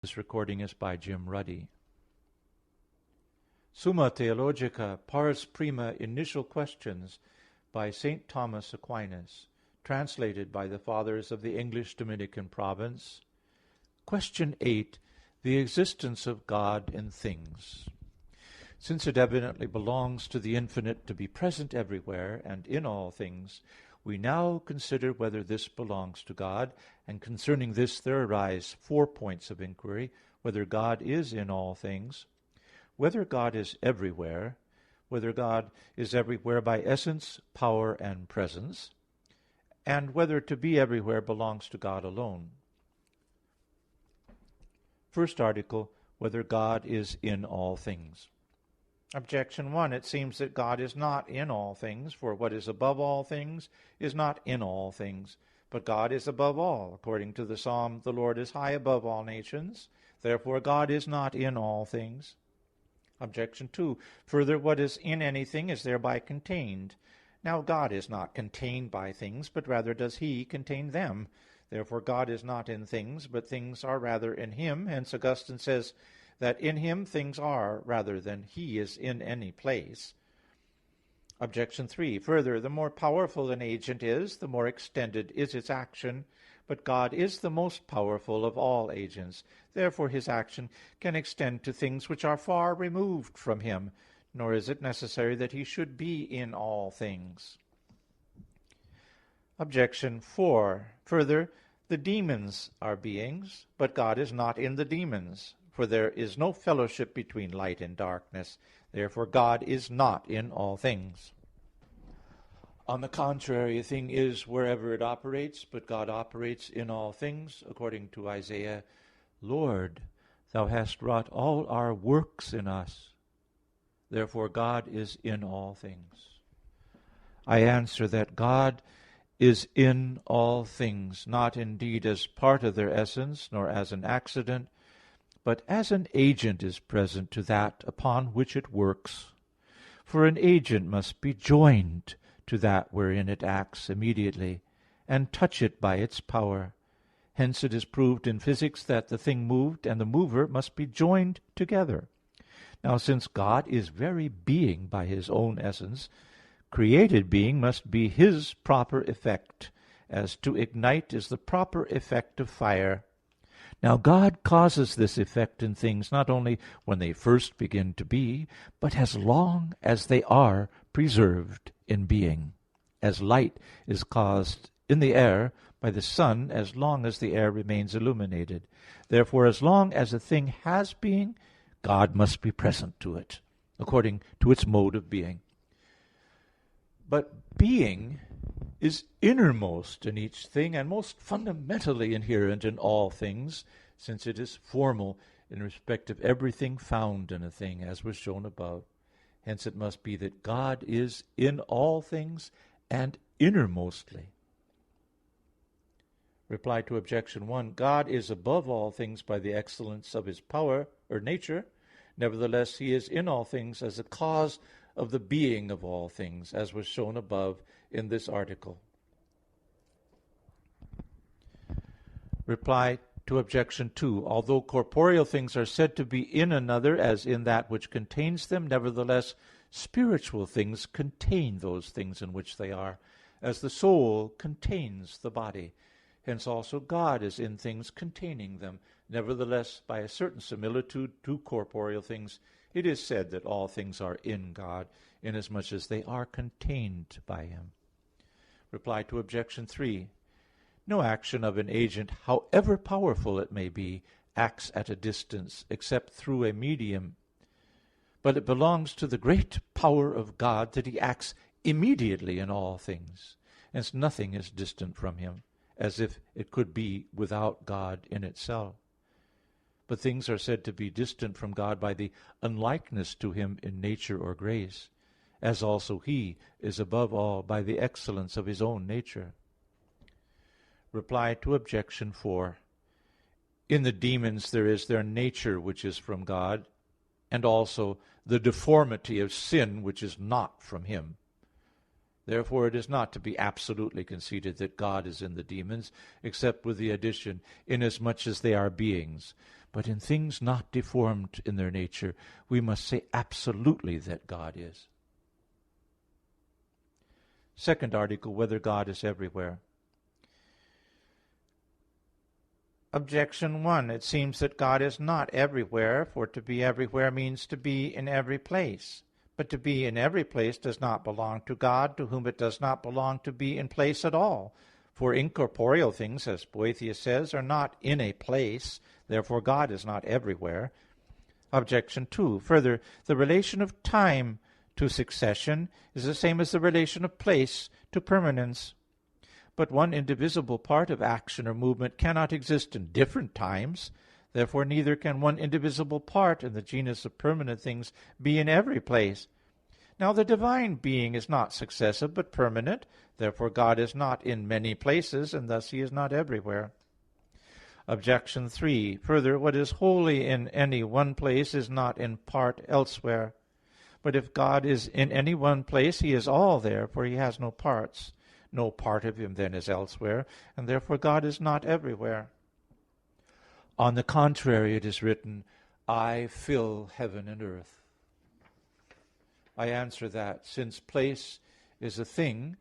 This recording is by Jim Ruddy. Summa Theologica, Pars Prima, Initial Questions, by Saint Thomas Aquinas, translated by the Fathers of the English Dominican Province. Question 8. The existence of God in things. Since it evidently belongs to the infinite to be present everywhere and in all things, we now consider whether this belongs to God, and concerning this there arise 4 points of inquiry: whether God is in all things, whether God is everywhere, whether God is everywhere by essence, power, and presence, and whether to be everywhere belongs to God alone. First article, whether God is in all things. Objection 1. It seems that God is not in all things, for what is above all things is not in all things. But God is above all, according to the Psalm, "The Lord is high above all nations." Therefore God is not in all things. Objection 2. Further, what is in anything is thereby contained. Now God is not contained by things, but rather does He contain them. Therefore God is not in things, but things are rather in Him. Hence Augustine says that in Him things are, rather than He is in any place. Objection 3. Further, the more powerful an agent is, the more extended is its action. But God is the most powerful of all agents. Therefore His action can extend to things which are far removed from Him, nor is it necessary that He should be in all things. Objection 4. Further, the demons are beings, but God is not in the demons. For there is no fellowship between light and darkness. Therefore God is not in all things. On the contrary, a thing is wherever it operates, but God operates in all things, according to Isaiah, "Lord, Thou hast wrought all our works in us." Therefore God is in all things. I answer that God is in all things, not indeed as part of their essence, nor as an accident, but as an agent is present to that upon which it works. For an agent must be joined to that wherein it acts immediately, and touch it by its power. Hence it is proved in physics that the thing moved and the mover must be joined together. Now since God is very being by His own essence, created being must be His proper effect, as to ignite is the proper effect of fire. Now God causes this effect in things not only when they first begin to be, but as long as they are preserved in being, as light is caused in the air by the sun as long as the air remains illuminated. Therefore, as long as a thing has being, God must be present to it, according to its mode of being. But being is innermost in each thing, and most fundamentally inherent in all things, since it is formal in respect of everything found in a thing, as was shown above. Hence it must be that God is in all things and innermostly. Reply to Objection 1. God is above all things by the excellence of His power or nature. Nevertheless, He is in all things as a cause of the being of all things, as was shown above in this article. Reply to Objection 2. Although corporeal things are said to be in another as in that which contains them, nevertheless spiritual things contain those things in which they are, as the soul contains the body. Hence also God is in things containing them. Nevertheless, by a certain similitude to corporeal things, it is said that all things are in God, inasmuch as they are contained by Him. Reply to Objection 3. No action of an agent, however powerful it may be, acts at a distance, except through a medium. But it belongs to the great power of God that He acts immediately in all things. Hence nothing is distant from Him, as if it could be without God in itself. But things are said to be distant from God by the unlikeness to Him in nature or grace, as also He is above all by the excellence of His own nature. Reply to Objection 4. In the demons there is their nature which is from God, and also the deformity of sin which is not from Him. Therefore it is not to be absolutely conceded that God is in the demons, except with the addition, inasmuch as they are beings. But in things not deformed in their nature, we must say absolutely that God is. Second article, whether God is everywhere. Objection 1. It seems that God is not everywhere, for to be everywhere means to be in every place. But to be in every place does not belong to God, to whom it does not belong to be in place at all. For incorporeal things, as Boethius says, are not in a place. Therefore God is not everywhere. Objection 2. Further, the relation of time to succession is the same as the relation of place to permanence. But one indivisible part of action or movement cannot exist in different times. Therefore neither can one indivisible part in the genus of permanent things be in every place. Now the divine being is not successive but permanent. Therefore God is not in many places, and thus he is not everywhere. Objection 3. Further, what is wholly in any one place is not in part elsewhere. But if God is in any one place, he is all there, for he has no parts. No part of him then is elsewhere, and therefore God is not everywhere. On the contrary, it is written, I fill heaven and earth. I answer that, since place is a thing,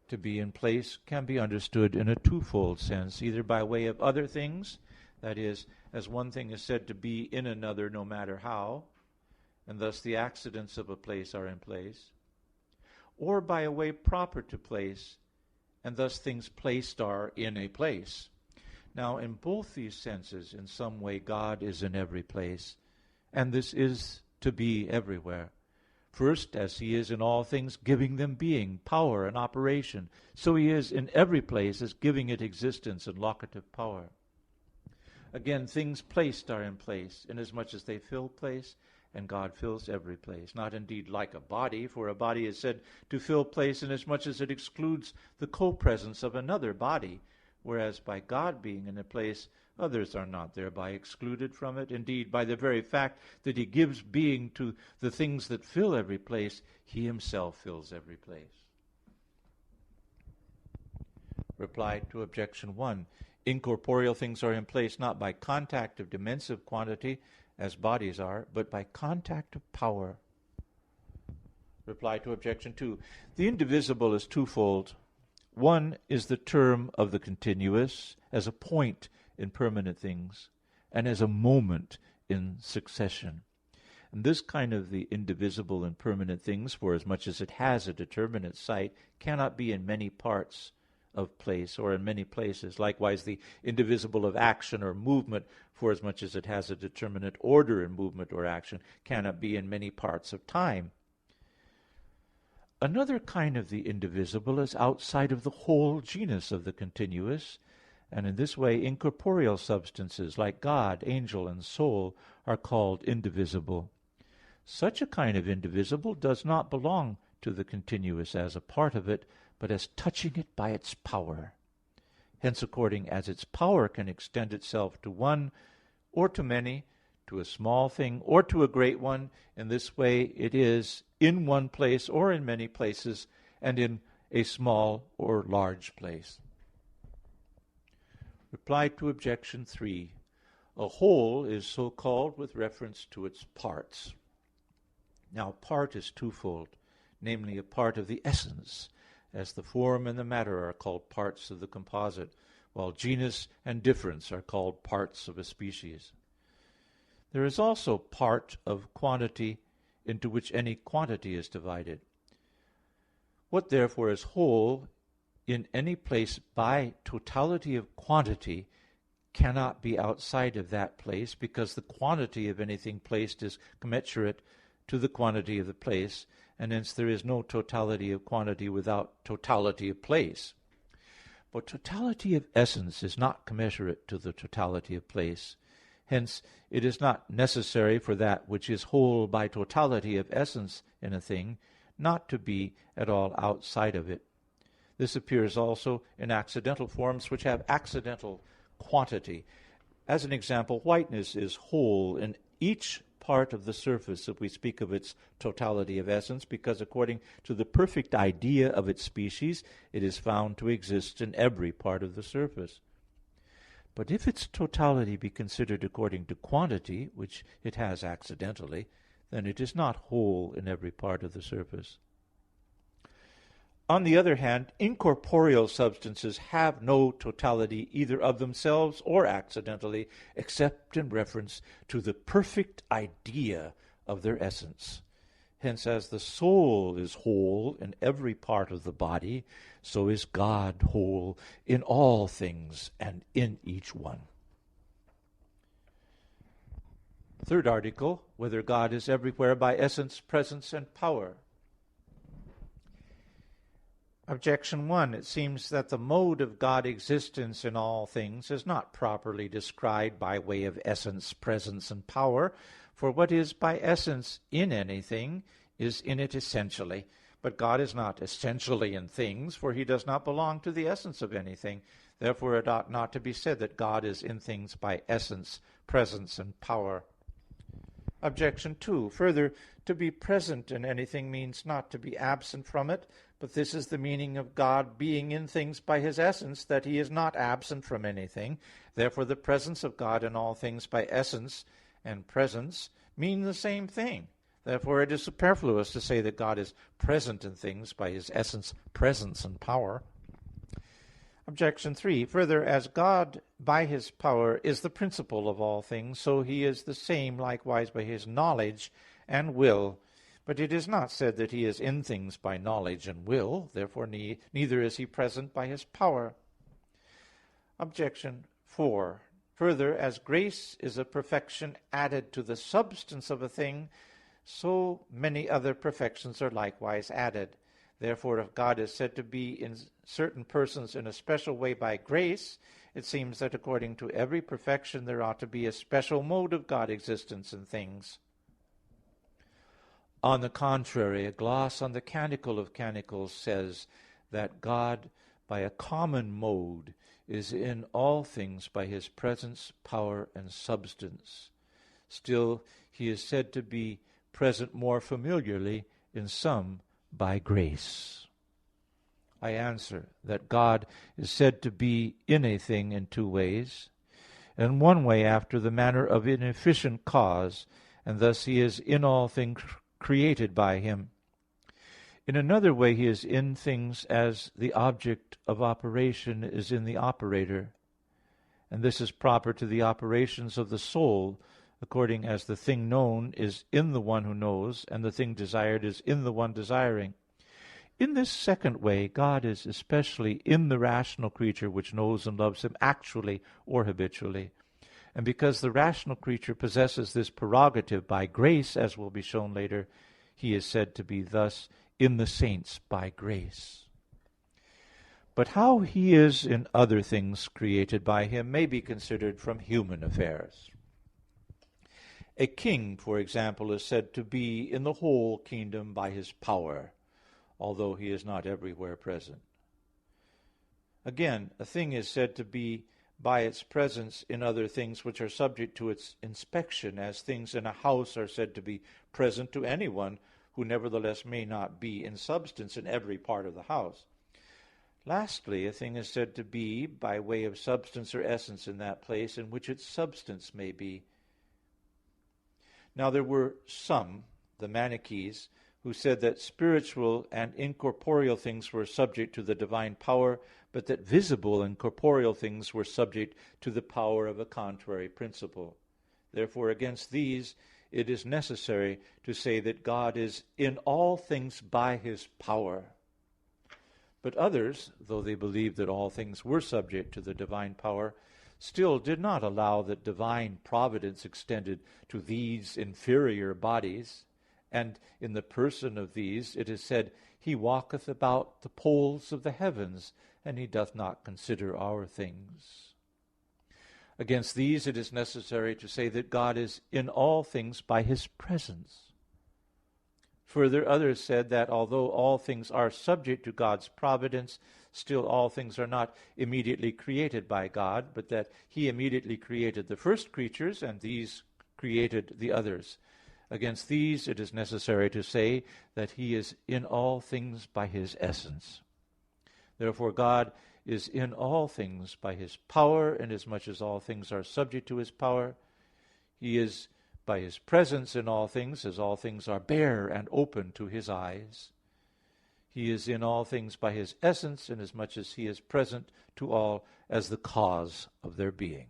to be in place can be understood in a twofold sense, either by way of other things, that is, as one thing is said to be in another no matter how, and thus the accidents of a place are in place, or by a way proper to place, and thus things placed are in a place. Now, in both these senses, in some way, God is in every place, and this is to be everywhere. First, as he is in all things, giving them being, power, and operation, so he is in every place as giving it existence and locative power. Again, things placed are in place, inasmuch as they fill place, and God fills every place. Not indeed like a body, for a body is said to fill place inasmuch as it excludes the co-presence of another body, whereas by God being in a place, others are not thereby excluded from it. Indeed, by the very fact that he gives being to the things that fill every place, he himself fills every place. Reply to objection 1. Incorporeal things are in place not by contact of dimensive quantity, as bodies are, but by contact of power. Reply to objection 2. The indivisible is twofold. One is the term of the continuous, as a point in permanent things, and as a moment in succession. And this kind of the indivisible in permanent things, for as much as it has a determinate site, cannot be in many parts of place or in many places. Likewise, the indivisible of action or movement, for as much as it has a determinate order in movement or action, cannot be in many parts of time. Another kind of the indivisible is outside of the whole genus of the continuous, and in this way incorporeal substances like God, angel, and soul are called indivisible. Such a kind of indivisible does not belong to the continuous as a part of it, but as touching it by its power. Hence, according as its power can extend itself to one or to many, to a small thing or to a great one, in this way it is in one place or in many places, and in a small or large place. Reply to objection 3. A whole is so called with reference to its parts. Now, part is twofold, namely a part of the essence, as the form and the matter are called parts of the composite, while genus and difference are called parts of a species. There is also part of quantity, into which any quantity is divided. What therefore is whole in any place by totality of quantity cannot be outside of that place, because the quantity of anything placed is commensurate to the quantity of the place, and hence there is no totality of quantity without totality of place. But totality of essence is not commensurate to the totality of place. Hence it is not necessary for that which is whole by totality of essence in a thing not to be at all outside of it. This appears also in accidental forms which have accidental quantity. As an example, whiteness is whole in each part of the surface if we speak of its totality of essence, because according to the perfect idea of its species, it is found to exist in every part of the surface. But if its totality be considered according to quantity, which it has accidentally, then it is not whole in every part of the surface. On the other hand, incorporeal substances have no totality either of themselves or accidentally, except in reference to the perfect idea of their essence. Hence, as the soul is whole in every part of the body, so is God whole in all things and in each one. Third article, whether God is everywhere by essence, presence, and power. Objection 1. It seems that the mode of God's existence in all things is not properly described by way of essence, presence, and power, for what is by essence in anything is in it essentially. But God is not essentially in things, for he does not belong to the essence of anything. Therefore it ought not to be said that God is in things by essence, presence, and power. Objection 2. Further, to be present in anything means not to be absent from it, but this is the meaning of God being in things by his essence, that he is not absent from anything. Therefore the presence of God in all things by essence and presence mean the same thing. Therefore it is superfluous to say that God is present in things by his essence, presence, and power. Objection 3. Further, as God by his power is the principle of all things, so he is the same likewise by his knowledge and will. But it is not said that he is in things by knowledge and will. Therefore neither is he present by his power. Objection 4. Further, as grace is a perfection added to the substance of a thing, so many other perfections are likewise added. Therefore, if God is said to be in certain persons in a special way by grace, it seems that according to every perfection there ought to be a special mode of God's existence in things. On the contrary, a gloss on the Canticle of Canticles says that God, by a common mode, is in all things by his presence, power, and substance. Still, he is said to be present more familiarly in some by grace. I answer that God is said to be in a thing in two ways. In one way after the manner of an efficient cause, and thus he is in all things created by him. In another way he is in things as the object of operation is in the operator, and this is proper to the operations of the soul, according as the thing known is in the one who knows, and the thing desired is in the one desiring. In this second way, God is especially in the rational creature which knows and loves him actually or habitually. And because the rational creature possesses this prerogative by grace, as will be shown later, he is said to be thus in the saints by grace. But how he is in other things created by him may be considered from human affairs. A king, for example, is said to be in the whole kingdom by his power, although he is not everywhere present. Again, a thing is said to be by its presence in other things which are subject to its inspection, as things in a house are said to be present to anyone who nevertheless may not be in substance in every part of the house. Lastly, a thing is said to be by way of substance or essence in that place in which its substance may be. Now there were some, the Manichees, who said that spiritual and incorporeal things were subject to the divine power, but that visible and corporeal things were subject to the power of a contrary principle. Therefore, against these, it is necessary to say that God is in all things by his power. But others, though they believed that all things were subject to the divine power, still did not allow that divine providence extended to these inferior bodies. And in the person of these it is said, he walketh about the poles of the heavens, and he doth not consider our things. Against these it is necessary to say that God is in all things by his presence. Further, others said that although all things are subject to God's providence, still all things are not immediately created by God, but that he immediately created the first creatures, and these created the others. Against these it is necessary to say that he is in all things by his essence. Therefore God is in all things by his power, inasmuch as all things are subject to his power. He is by his presence in all things, as all things are bare and open to his eyes. He is in all things by his essence, inasmuch as he is present to all as the cause of their being.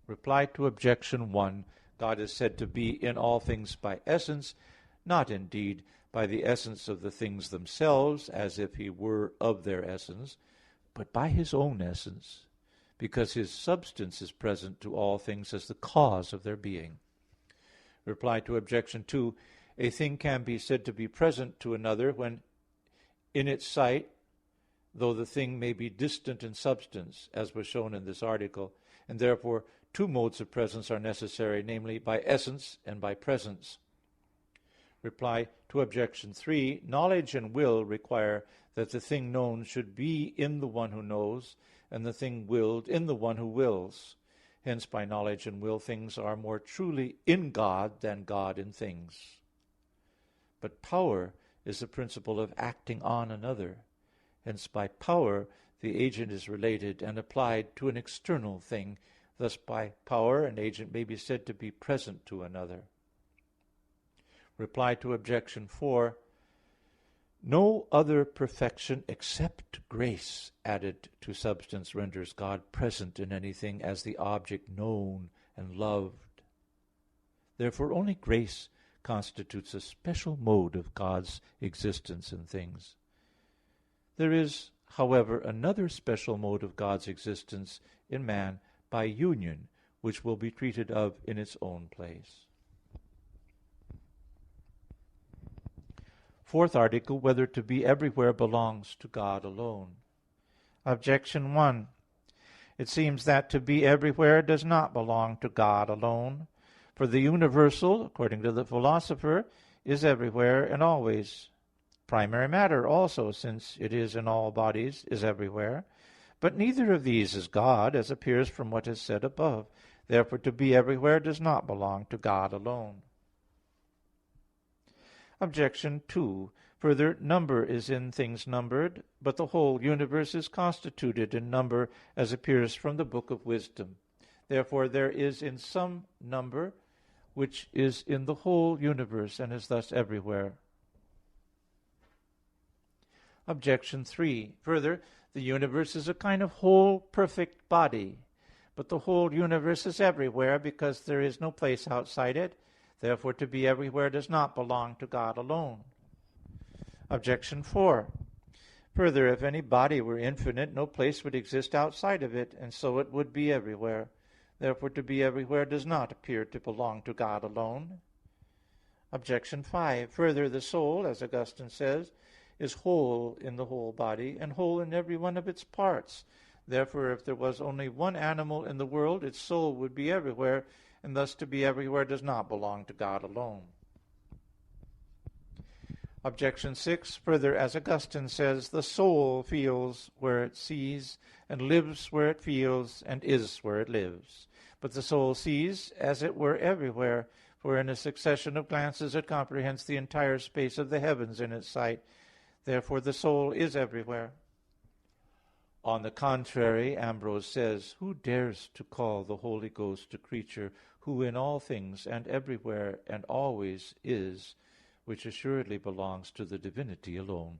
Reply to objection 1. God is said to be in all things by essence, not indeed by the essence of the things themselves, as if he were of their essence, but by his own essence, because his substance is present to all things as the cause of their being. Reply to objection 2. A thing can be said to be present to another when in its sight, though the thing may be distant in substance, as was shown in this article, and therefore two modes of presence are necessary, namely by essence and by presence. Reply to objection 3. Knowledge and will require that the thing known should be in the one who knows, and the thing willed in the one who wills. Hence, by knowledge and will, things are more truly in God than God in things. But power is the principle of acting on another. Hence, by power, the agent is related and applied to an external thing. Thus, by power, an agent may be said to be present to another. Reply to objection 4. No other perfection except grace added to substance renders God present in anything as the object known and loved. Therefore, only grace constitutes a special mode of God's existence in things. There is, however, another special mode of God's existence in man by union, which will be treated of in its own place. Fourth article, whether to be everywhere belongs to God alone. Objection 1. It seems that to be everywhere does not belong to God alone. For the universal, according to the philosopher, is everywhere and always. Primary matter also, since it is in all bodies, is everywhere. But neither of these is God, as appears from what is said above. Therefore, to be everywhere does not belong to God alone. Objection 2. Further, number is in things numbered, but the whole universe is constituted in number, as appears from the Book of Wisdom. Therefore, there is in some number which is in the whole universe, and is thus everywhere. Objection 3. Further, the universe is a kind of whole perfect body, but the whole universe is everywhere, because there is no place outside it. Therefore, to be everywhere does not belong to God alone. Objection 4. Further, if any body were infinite, no place would exist outside of it, and so it would be everywhere. Therefore, to be everywhere does not appear to belong to God alone. Objection 5. Further, the soul, as Augustine says, is whole in the whole body, and whole in every one of its parts. Therefore, if there was only one animal in the world, its soul would be everywhere, and thus to be everywhere does not belong to God alone. Objection 6. Further, as Augustine says, the soul feels where it sees, and lives where it feels, and is where it lives. But the soul sees, as it were, everywhere, for in a succession of glances it comprehends the entire space of the heavens in its sight. Therefore, the soul is everywhere. On the contrary, Ambrose says, who dares to call the Holy Ghost a creature who in all things and everywhere and always is, which assuredly belongs to the divinity alone?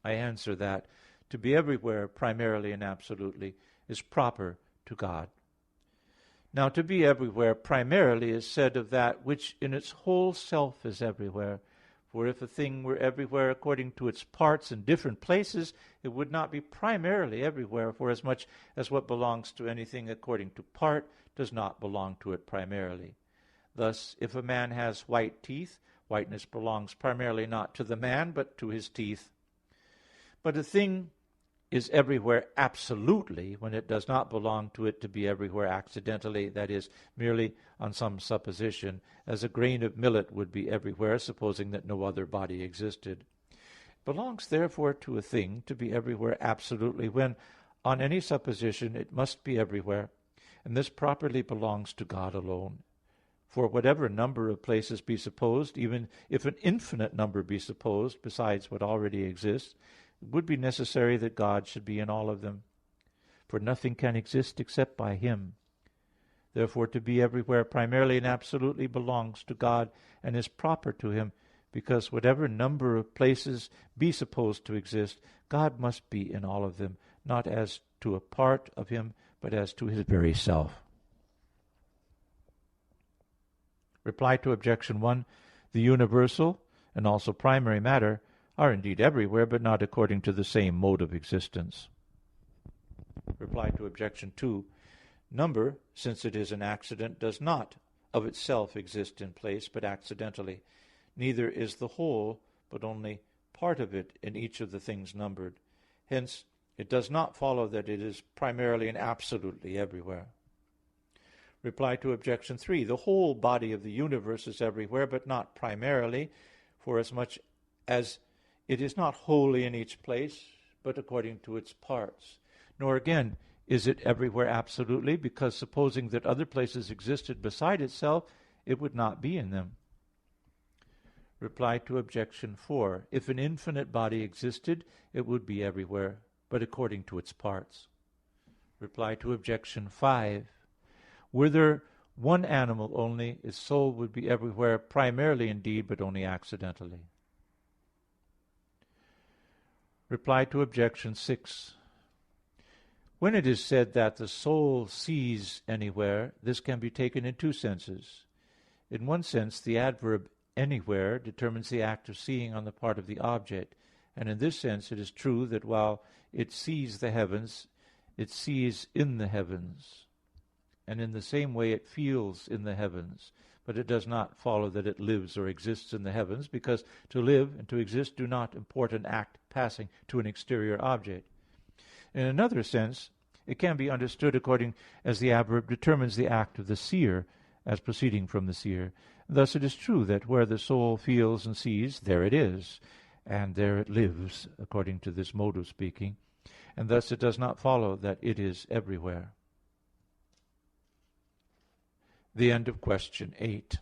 I answer that to be everywhere, primarily and absolutely, is proper to God. Now, to be everywhere primarily is said of that which in its whole self is everywhere. For if a thing were everywhere according to its parts in different places, it would not be primarily everywhere, forasmuch as what belongs to anything according to part does not belong to it primarily. Thus, if a man has white teeth, whiteness belongs primarily not to the man, but to his teeth. But a thing is everywhere absolutely when it does not belong to it to be everywhere accidentally, that is, merely on some supposition, as a grain of millet would be everywhere, supposing that no other body existed. It belongs therefore to a thing to be everywhere absolutely when, on any supposition, it must be everywhere, and this properly belongs to God alone. For whatever number of places be supposed, even if an infinite number be supposed, besides what already exists, it would be necessary that God should be in all of them, for nothing can exist except by him. Therefore, to be everywhere primarily and absolutely belongs to God and is proper to him, because whatever number of places be supposed to exist, God must be in all of them, not as to a part of him, but as to his very self. Reply to objection 1. The universal and also primary matter are indeed everywhere, but not according to the same mode of existence. Reply to objection 2. Number, since it is an accident, does not of itself exist in place, but accidentally. Neither is the whole, but only part of it in each of the things numbered. Hence, it does not follow that it is primarily and absolutely everywhere. Reply to objection 3. The whole body of the universe is everywhere, but not primarily, forasmuch as it is not wholly in each place, but according to its parts. Nor again is it everywhere absolutely, because supposing that other places existed beside itself, it would not be in them. Reply to objection 4. If an infinite body existed, it would be everywhere, but according to its parts. Reply to objection 5. Were there one animal only, its soul would be everywhere, primarily indeed, but only accidentally. Reply to objection 6. When it is said that the soul sees anywhere, this can be taken in two senses. In one sense, the adverb anywhere determines the act of seeing on the part of the object, and in this sense it is true that while it sees the heavens, it sees in the heavens, and in the same way it feels in the heavens. But it does not follow that it lives or exists in the heavens, because to live and to exist do not import an act passing to an exterior object. In another sense, it can be understood according as the adverb determines the act of the seer, as proceeding from the seer. Thus it is true that where the soul feels and sees, there it is, and there it lives, according to this mode of speaking. And thus it does not follow that it is everywhere. The end of question 8.